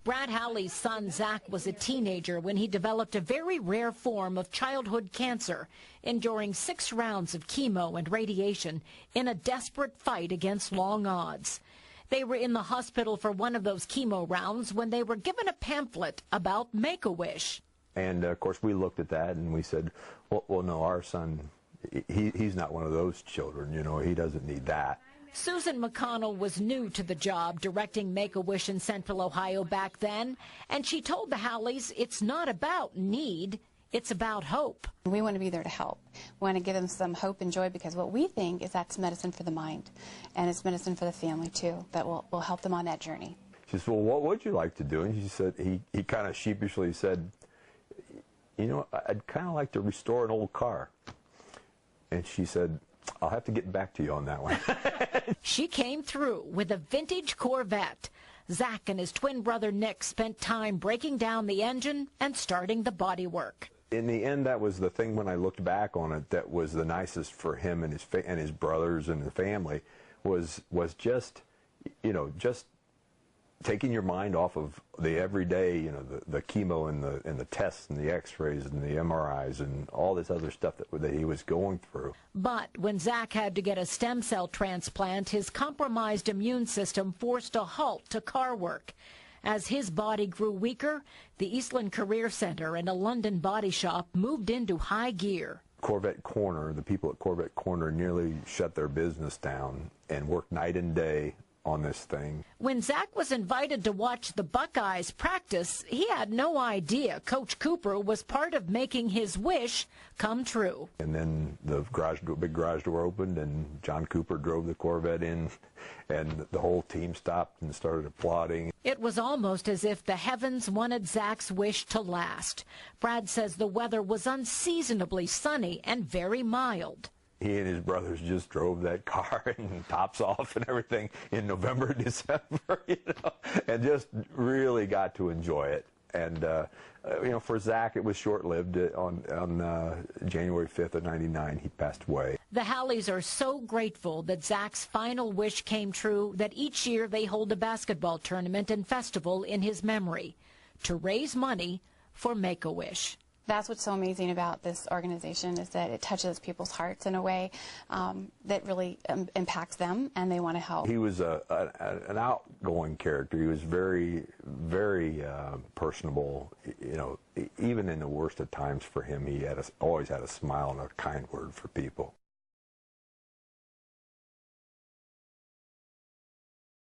Brad Howley's son, Zach, was a teenager when he developed a very rare form of childhood cancer, enduring 6 rounds of chemo and radiation in a desperate fight against long odds. They were in the hospital for one of those chemo rounds when they were given a pamphlet about Make-A-Wish. And, of course, we looked at that and we said, well no, our son, he's not one of those children, you know, he doesn't need that. Susan McConnell was new to the job directing Make-A-Wish in Central Ohio back then, and she told the Howleys it's not about need, it's about hope. We want to be there to help. We want to give them some hope and joy because what we think is that's medicine for the mind, and it's medicine for the family too, that will help them on that journey. She said, well, what would you like to do? And she said, he kind of sheepishly said, you know, I'd kind of like to restore an old car. And she said, I'll have to get back to you on that one. She came through with a vintage Corvette. Zach and his twin brother Nick spent time breaking down the engine and starting the bodywork. In the end, that was the thing when I looked back on it that was the nicest for him and his brothers and the family was just, you know, just taking your mind off of the everyday, you know, the chemo and the tests and the x-rays and the MRIs and all this other stuff that he was going through. But when Zach had to get a stem cell transplant, his compromised immune system forced a halt to car work. As his body grew weaker, the Eastland Career Center and a London body shop moved into high gear. Corvette Corner, the people at Corvette Corner nearly shut their business down and worked night and day on this thing. When Zach was invited to watch the Buckeyes practice, he had no idea Coach Cooper was part of making his wish come true. And then the big garage door opened and John Cooper drove the Corvette in and the whole team stopped and started applauding. It was almost as if the heavens wanted Zach's wish to last. Brad says the weather was unseasonably sunny and very mild. He and his brothers just drove that car and tops off and everything in November, December, you know, and just really got to enjoy it. And, you know, for Zach, it was short-lived. On January 5th of '99, he passed away. The Howleys are so grateful that Zach's final wish came true that each year they hold a basketball tournament and festival in his memory to raise money for Make-A-Wish. That's what's so amazing about this organization is that it touches people's hearts in a way that really impacts them, and they want to help. He was an outgoing character. He was very, very personable. You know, even in the worst of times for him, he always had a smile and a kind word for people.